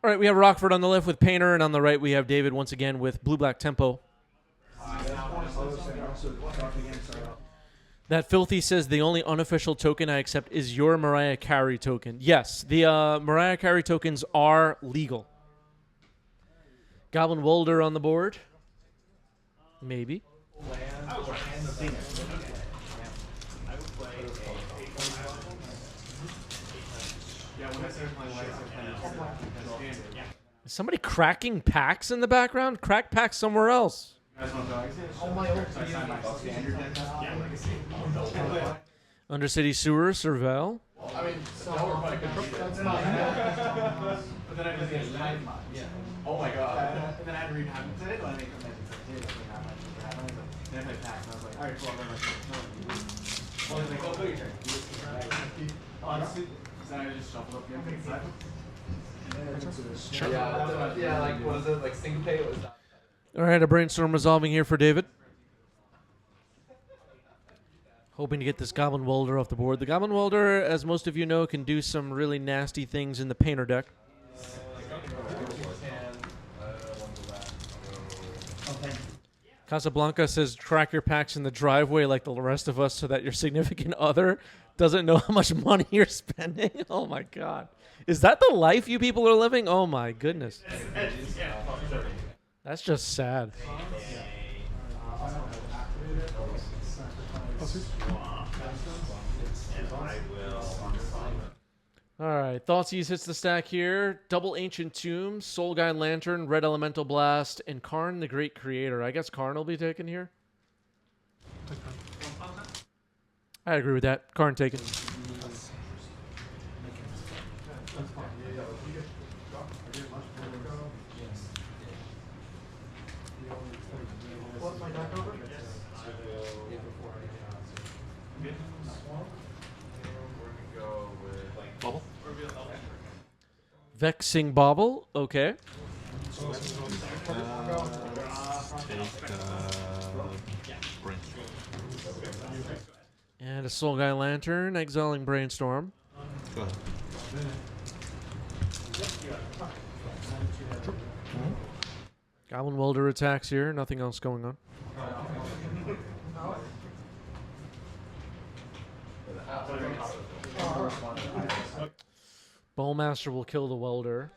All right, we have Rockford on the left with Painter, and on the right we have David once again with Blue-Black Tempo. That Filthy says the only unofficial token I accept is your Mariah Carey token. Yes, the Mariah Carey tokens are legal. Goblin Wolder on the board. Maybe. Is somebody cracking packs in the background? Crack packs somewhere else. Undercity Sewer, Serval. Oh my god. And then I had to read how to say it, and I make a message like, dude, how much is that? And then I played packs, and I was like, alright, cool, I'm going to well, he's like, oh, go your turn. Honestly, then I just shuffled up the MP side. Sure. Yeah, like, what is it? Like, syncopate was that. All right, a brainstorm resolving here for David. Hoping to get this Goblin Welder off the board. The Goblin Welder, as most of you know, can do some really nasty things in the Painter deck. Casablanca says track your packs in the driveway like the rest of us so that your significant other doesn't know how much money you're spending. Oh, my God. Is that the life you people are living? Oh, my goodness. That's just sad. All right, Thoughtseize hits the stack here. Double Ancient Tomb, Soul Guide Lantern, Red Elemental Blast, and Karn the Great Creator. I guess Karn will be taken here. I agree with that. Karn taken. Bubble? Vexing Bauble, okay. Brainstorm. And a Soul Guide Lantern, exiling Brainstorm. Go ahead. Goblin Welder attacks here, nothing else going on. Bowmaster will kill the Welder.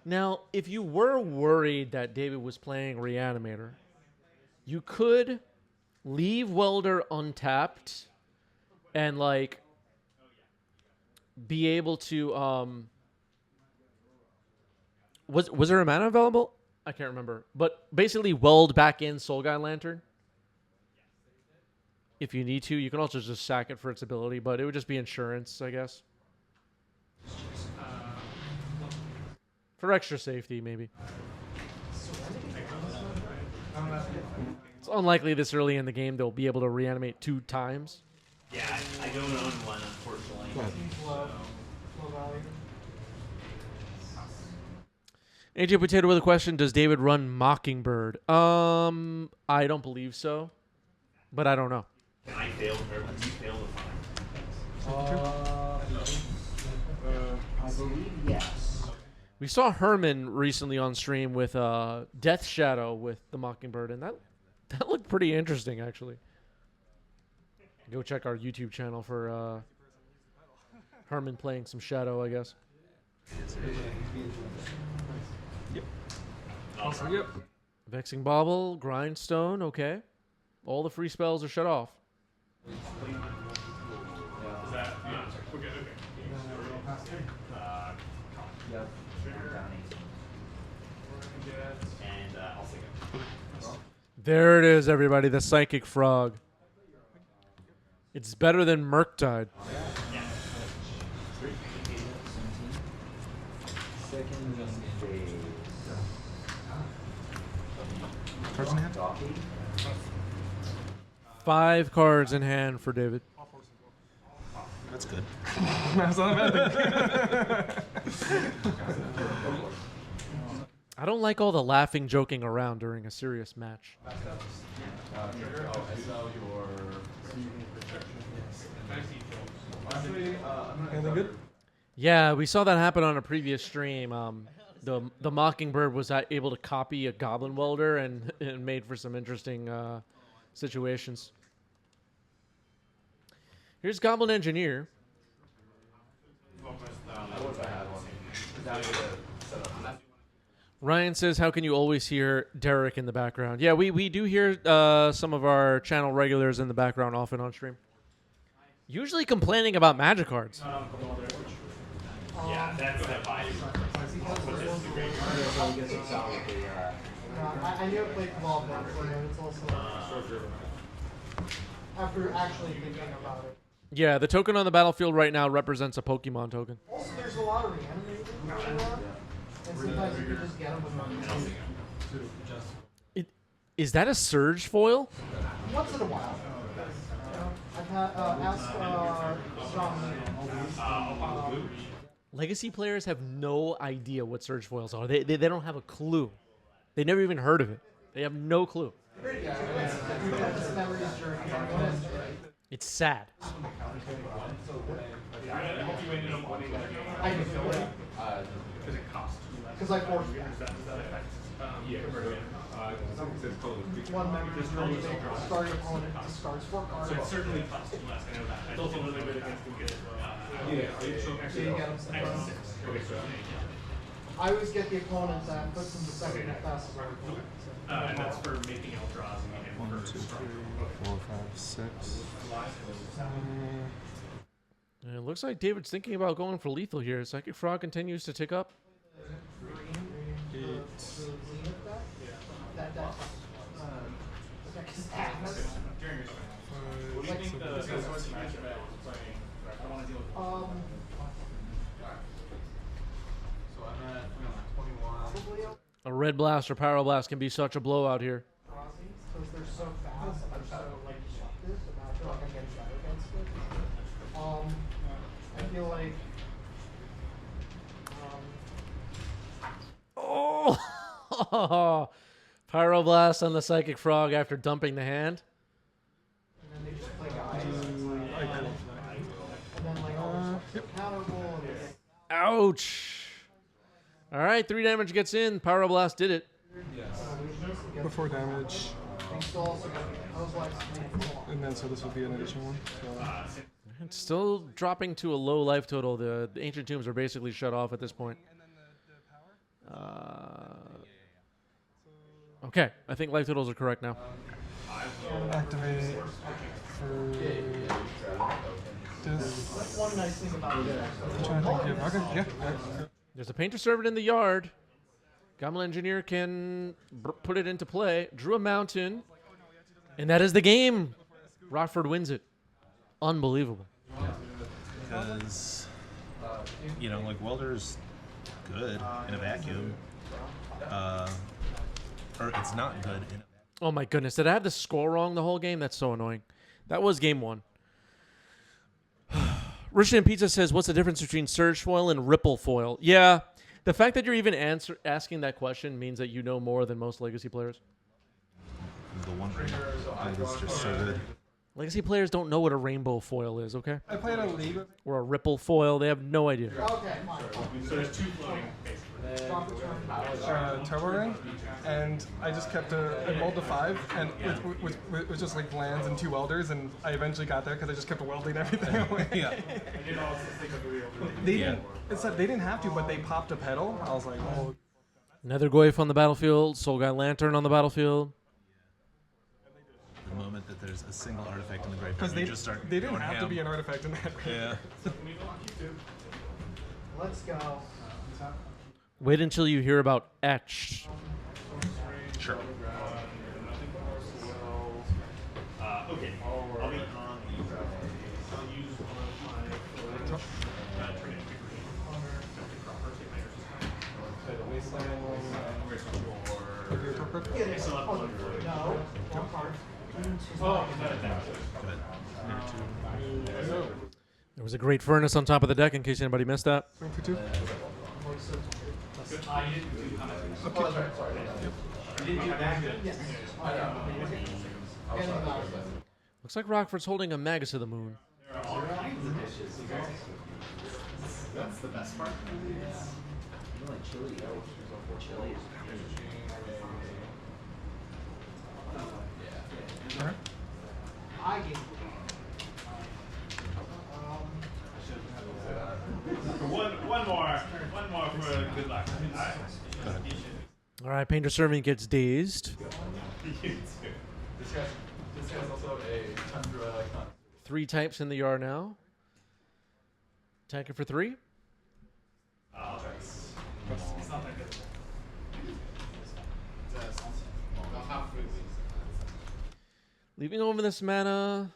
Now, if you were worried that David was playing Reanimator, you could leave Welder untapped and, like, be able to, was there a mana available? I can't remember. But basically weld back in Soul Guide Lantern. If you need to. You can also just sack it for its ability, but it would just be insurance, I guess. For extra safety, maybe. It's unlikely this early in the game they'll be able to reanimate 2 times. Yeah, I don't own one, unfortunately. AJ Potato with a question: does David run Mockingbird? I don't believe so, but I don't know. Can I fail her? When you fail I believe yes. We saw Herman recently on stream with Death Shadow with the Mockingbird, and that looked pretty interesting, actually. Go check our YouTube channel for Herman playing some Shadow, I guess. Yep. Also, yep. Vexing Bauble, Grindstone, okay. All the free spells are shut off. And I'll take it. There it is, everybody, the Psychic Frog. It's better than Murktide. Cards in hand? 5 cards in hand for David. That's good. That's not a bad thing. I don't like all the laughing, joking around during a serious match. Anything good? Yeah, we saw that happen on a previous stream. The Mockingbird was able to copy a Goblin Welder and made for some interesting situations. Here's Goblin Engineer. Ryan says, how can you always hear Derek in the background? Yeah, we do hear some of our channel regulars in the background often on stream. Usually complaining about magic cards. Yeah, that's the vibe. I never played Cabal Black, so it's also after actually thinking about it. Yeah, the token on the battlefield right now represents a Pokemon token. Also, there's a lot of reanimated going around, and sometimes you can just get them with money. Is that a Surge foil? Once in a while. I've had asked Sean. Legacy players have no idea what Surge foils are. They don't have a clue. They never even heard of it. They have no clue. It's sad. Because I forced one member starting opponent discards 4 cards. So it certainly costs you less. I know that. It's also really good against them getting. So you get them I always get the opponent that puts them to second and fastest. And that's for making out draws and 1, 2, 3, 4, 5, 6. It looks like David's thinking about going for lethal here. Psychic Frog continues to tick up. What do you think the matchup playing? I want to deal with. So I'm at 21. Probably A Red Blast or Power Blast can be such a blowout here. because they're so fast and they're so like disruptive, and I feel like I'm getting better against it. I feel like Oh! Pyroblast on the Psychic Frog after dumping the hand. and then they just play guys. And then like all this stuff's counterable and it's Ouch! All right, 3 damage gets in. Pyroblast did it. Before damage, you still also got those lights and then so this would be an additional one. So. It's still dropping to a low life total. The Ancient Tombs are basically shut off at this point. Okay, I think life totals are correct now. Activate for this. one nice thing about it. I'm trying to think. Yeah, okay, yeah. There's a Painter Servant in the yard. Goblin Engineer can put it into play. Drew a mountain. And that is the game. Rockford wins it. Unbelievable. Because, you know, like Welder's good in a vacuum. Or it's not good in a Oh my goodness. Did I have the score wrong the whole game? That's so annoying. That was game 1. Russian Pizza says, what's the difference between Surge Foil and Ripple Foil? Yeah, the fact that you're even asking that question means that you know more than most Legacy players. the one that is just so good. Legacy players don't know what a Rainbow Foil is, okay? I played a league. Or a Ripple Foil. They have no idea. Okay, fine. So there's 2 floating basically. Turbo Ring, and I just kept I rolled a 5, and it was just like lands and 2 welders, and I eventually got there because I just kept welding everything away. Yeah. They didn't. It said they didn't have to, but they popped a pedal. I was like, oh. Nether Goyf on the battlefield. Soul Guy Lantern on the battlefield. The moment that there's a single artifact in the graveyard, Because you just start they didn't going have to ham. be an artifact in that. Yeah. Let's go. Wait until you hear about Etched. Sure. Okay. I'll be on the. I'll use one of my training No. One card. Oh, is that a deck? There was a great furnace on top of the deck in case anybody missed that. Swing for 2. I didn't do how Yes. Looks like Rockford's holding a Magus of the Moon. There are all kinds of dishes. That's the best part. Alright. One more for good luck. All right, Painter Servant gets dazed. You too. This guy's also a Tundra icon. 3 types in the yard now. Attacking for 3. It's not that good. Leaving over this mana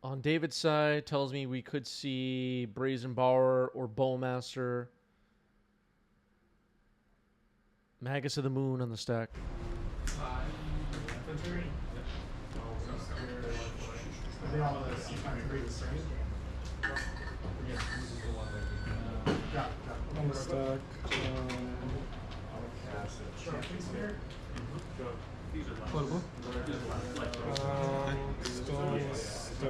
on David's side tells me we could see Brazen Borrower or Bowmaster. Magus of the Moon on the stack. On the stack. Floatable. Still on the stack.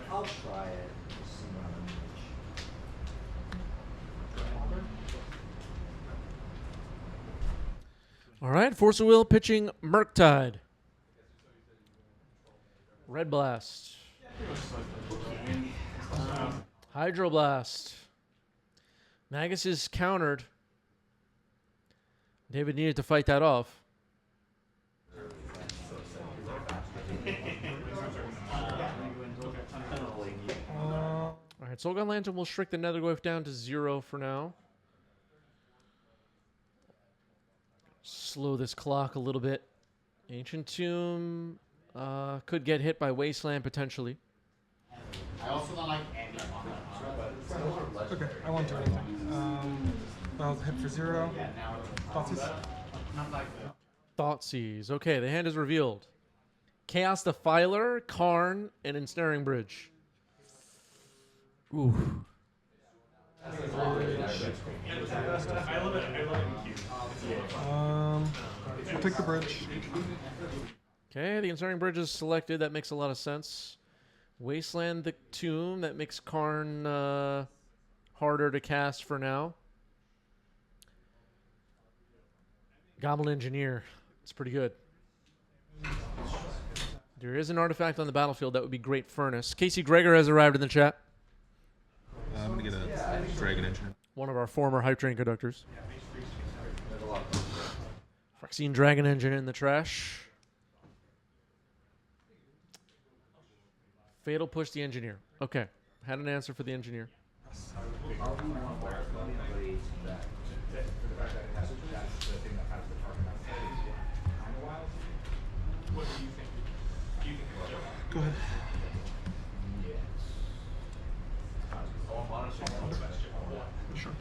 I'll try it. All right, Force of Will pitching Murktide. Red Blast. Hydroblast. Magus is countered. David needed to fight that off. All right, Soulgun Lantern will shrink the Netherglyph down to 0 for now. Slow this clock a little bit. Ancient Tomb could get hit by Wasteland potentially. I also don't like any on that. Okay, I won't do anything. I'll hit for 0. Thoughtseize. Not like Thoughtseize. Okay, the hand is revealed. Chaos Defiler, Karn, and Ensnaring Bridge. Ooh. We'll take the bridge. Okay, the Ensnaring Bridge is selected. That makes a lot of sense. Wasteland the Tomb. That makes Karn harder to cast for now. Goblin Engineer. It's pretty good. There is an artifact on the battlefield that would be Great Furnace. Casey Gregor has arrived in the chat. I'm going to get a Dragon Engine. One of our former Hype Train conductors. Phyrexian Dragon Engine in the trash. Fatal Push the Engineer. Okay. Had an answer for the Engineer. What do you think? Do you think it's Joe? Go ahead. Sure.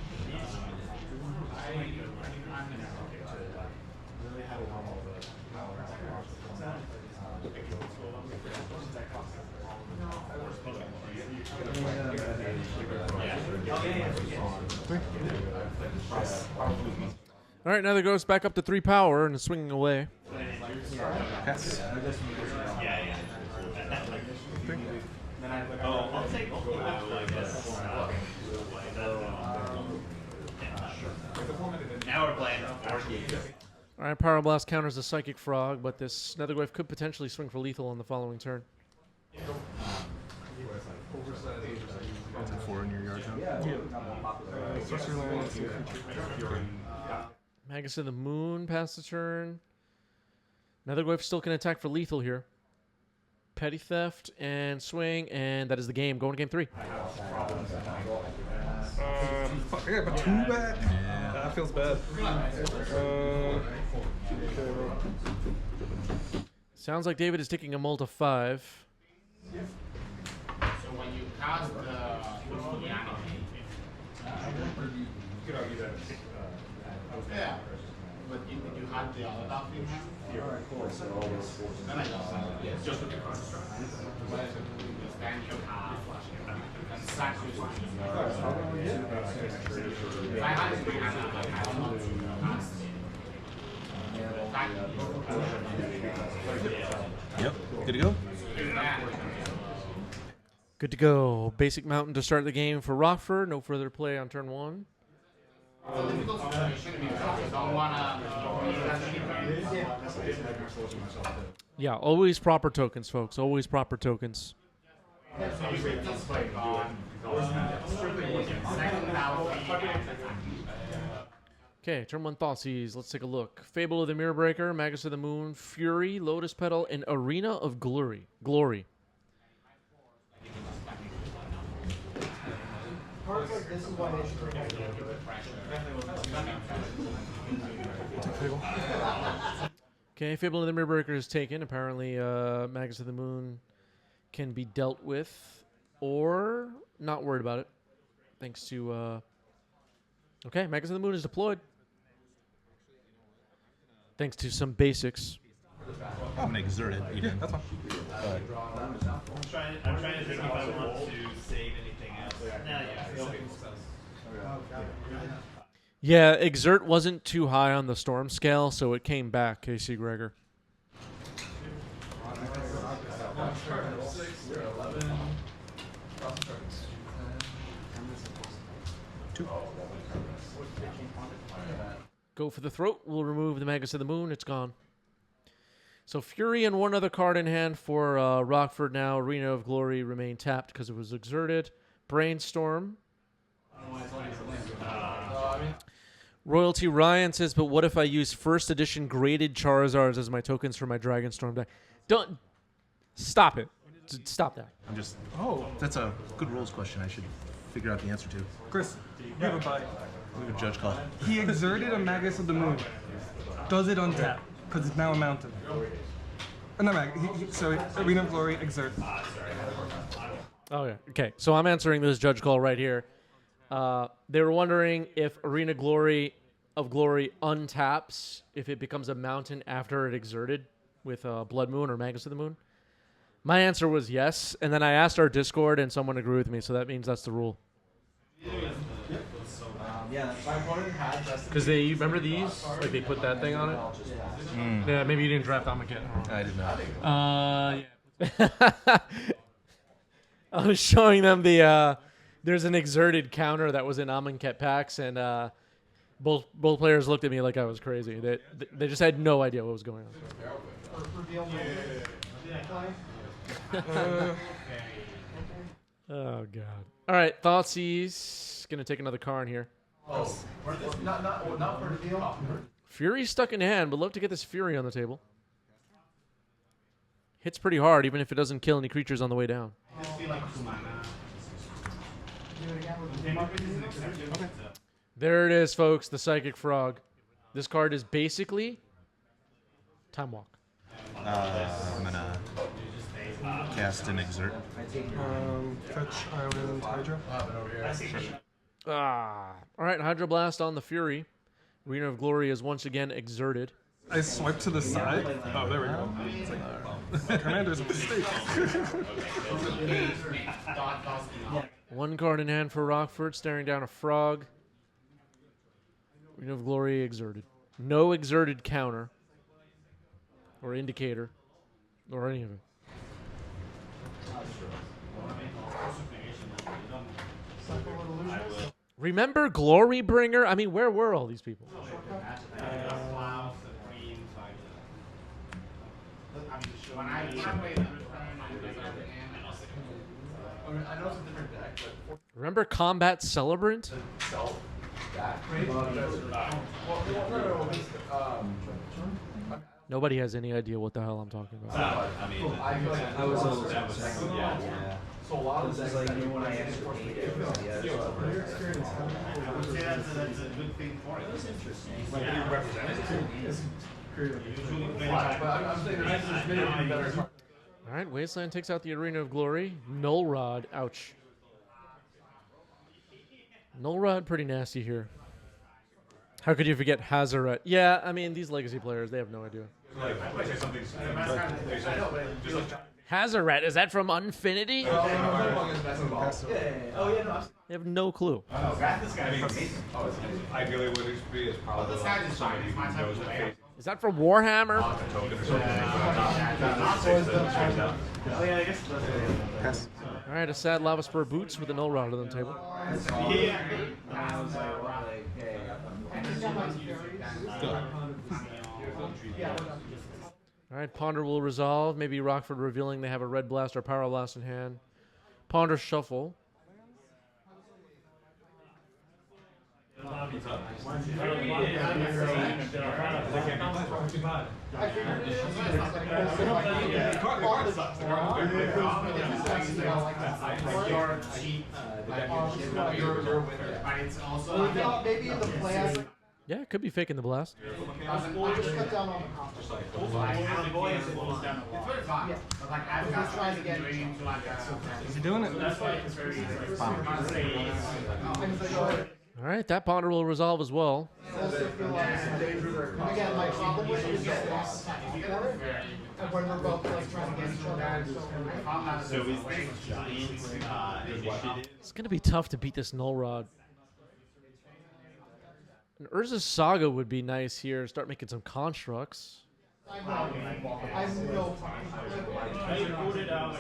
All right, now the ghost back up to 3 power and is swinging away. Yes. Oh, I'll take I guess. Now we're playing 4 games. All right, Power Blast counters the Psychic Frog, but this Netherglyph could potentially swing for lethal on the following turn. Is it 4 in your yard now? Sorcery land and sea creature. Magus of the Moon past the turn. Netherglyph still can attack for lethal here. Petty Theft and swing, and that is the game. Going to game 3. Fuck, I got 2 back. Yeah. That feels bad. Sounds like David is taking a mult of 5. So when you cast the anime, yeah, but you had the other stuff in hand. Then I just just with the construct. Then you have and sack your I had to I don't want to cast Yep. Good to go? Good to go. Basic mountain to start the game for Rockford. No further play on turn 1. Yeah, always proper tokens, folks. Always proper tokens. Okay, turn 1 Thoughtseize. Let's take a look. Fable of the Mirror Breaker, Magus of the Moon, Fury, Lotus Petal, and Arena of Glory. Cards like this is why they should bring Okay, Fable of the Mirror Breaker is taken. Apparently, Magus of the Moon can be dealt with or not worried about it. Thanks to... Okay, Magus of the Moon is deployed. Thanks to some basics. I'm gonna exert it. Even. Yeah, that's fine. I'm trying to think if I want to save anything else. Yeah, exert wasn't too high on the storm scale, so it came back, KC Gregor. Go for the throat. We'll remove the Magus of the Moon. It's gone. So Fury and one other card in hand for Rockford now. Arena of Glory remain tapped because it was exerted. Brainstorm. Royalty Ryan says, but what if I use first edition graded Charizards as my tokens for my Dragonstorm deck? Don't. Stop it. Stop that. I'm just. Oh, that's a good rules question. I should figure out the answer to. Chris, you have a bye. We have a judge call. He exerted a Magus of the Moon. Does it untap? Because it's now a mountain. No, so Arena of Glory, exert. Oh, yeah. Okay, so I'm answering this judge call right here. They were wondering if Arena of Glory untaps if it becomes a mountain after it exerted with Blood Moon or Magus of the Moon. My answer was yes, and then I asked our Discord, and someone agreed with me, so that means that's the rule. Yeah, my opponent had just. Because they remember these? Like they put that thing on it? Yeah, maybe you didn't draft Amaket. I did not. Yeah. I was showing them the there's an exerted counter that was in Amonkhet packs, and both players looked at me like I was crazy. They just had no idea what was going on. Oh god. All right, Thoughtseize gonna take another card here. Oh, not for reveal. Fury's stuck in hand, but love to get this Fury on the table. Hits pretty hard, even if it doesn't kill any creatures on the way down. There it is, folks, the Psychic Frog. This card is basically Time Walk. I'm gonna cast and exert. Fetch Island Hydra. All right, Hydroblast on the Fury. Arena of Glory is once again exerted. I swipe to the side. Oh, there we go. It's like, Commander's a mistake. One card in hand for Rockford, staring down a frog. Arena of Glory exerted. No exerted counter or indicator or any of it. Remember Glorybringer? I mean, where were all these people? Remember Combat Celebrant? Nobody has any idea what the hell I'm talking about. I was almost yeah. So a lot of This is like when I export That's a good thing for it. That's interesting. All right, Wasteland takes out the Arena of Glory. Null Rod, ouch. Null Rod, pretty nasty here. How could you forget Hazaret? Yeah, I mean, these Legacy players, they have no idea. Hazaret, is that from Unfinity? They have no clue. Ideally, what it should be is probably somebody who knows the face. Is that from Warhammer? Token or something. Oh yeah, I guess that's it. Pass. All right, a sad lava spur boots with a null rod on the table. Yeah. All right, Ponder will resolve. Maybe Rockford revealing they have a red blast or power blast in hand. Ponder shuffle. Maybe in the play. Yeah, it could be faking the blast. Or just cut down on the comp. It's fine. Yeah. But like I'm just trying to get into like Is he doing it? All right, that Ponder will resolve as well. also feel like again my problem with it is that lost and when we're both like trying to get each other. So is this giant initiative? It's going to be tough to beat this null rod. An Urza's Saga would be nice here. Start making some constructs. I have no time. I wrote it out.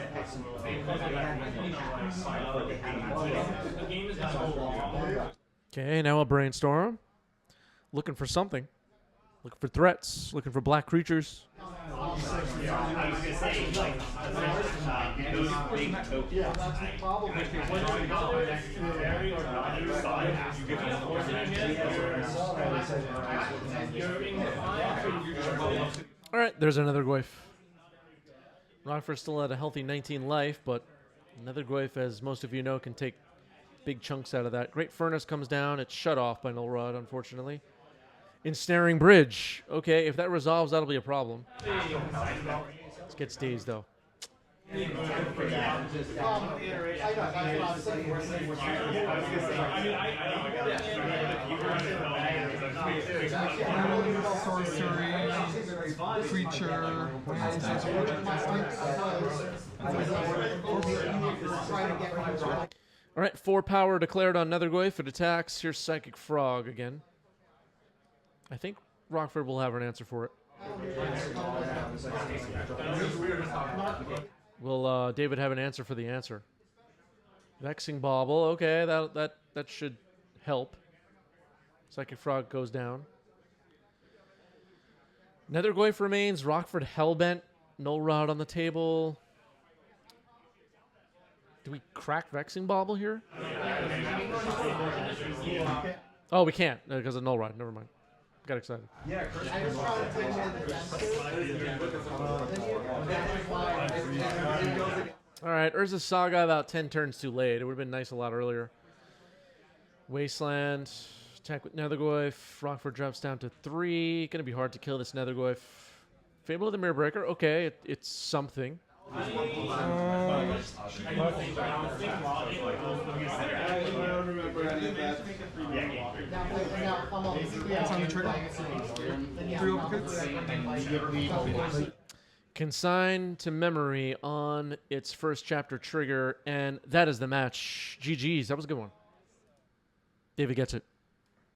The game is not so long. Okay, now a brainstorm. Looking for something. Looking for threats. Looking for black creatures. I was gonna say, like, those big tokens. Yeah, that's the problem. Very or not, you decide. You give it a force in your All right, there's another Goyf. Rockford still at a healthy 19 life, but another Goyf, as most of you know, can take big chunks out of that. Great Furnace comes down. It's shut off by Null Rod, unfortunately. Ensnaring Bridge. Okay, if that resolves, that'll be a problem. Let's get staged, though. Sorcery, creature, All right, 4 power declared on Nethergoyf. It attacks. Here's Psychic Frog again. I think Rockford will have an answer for it. Will David have an answer for the answer? Vexing Bauble. Okay, that should help. Psychic Frog goes down. Nethergoyf remains. Rockford Hellbent. Null Rod on the table. Do we crack Vexing Bauble here? Oh, we can't because of Null Rod. Never mind. Got excited. I was trying to take more defensive. All right, Urza's Saga about 10 turns too late. It would have been nice a lot earlier. Wasteland, attack with Nethergoyf. Rockford drops down to 3. Gonna be hard to kill this Nethergoyf. Fable of the Mirror Breaker. Okay, it's something. It's on the trigger. 3 uppercuts. Consigned to memory on its first chapter trigger, and that is the match. GG's. That was a good one. David gets it.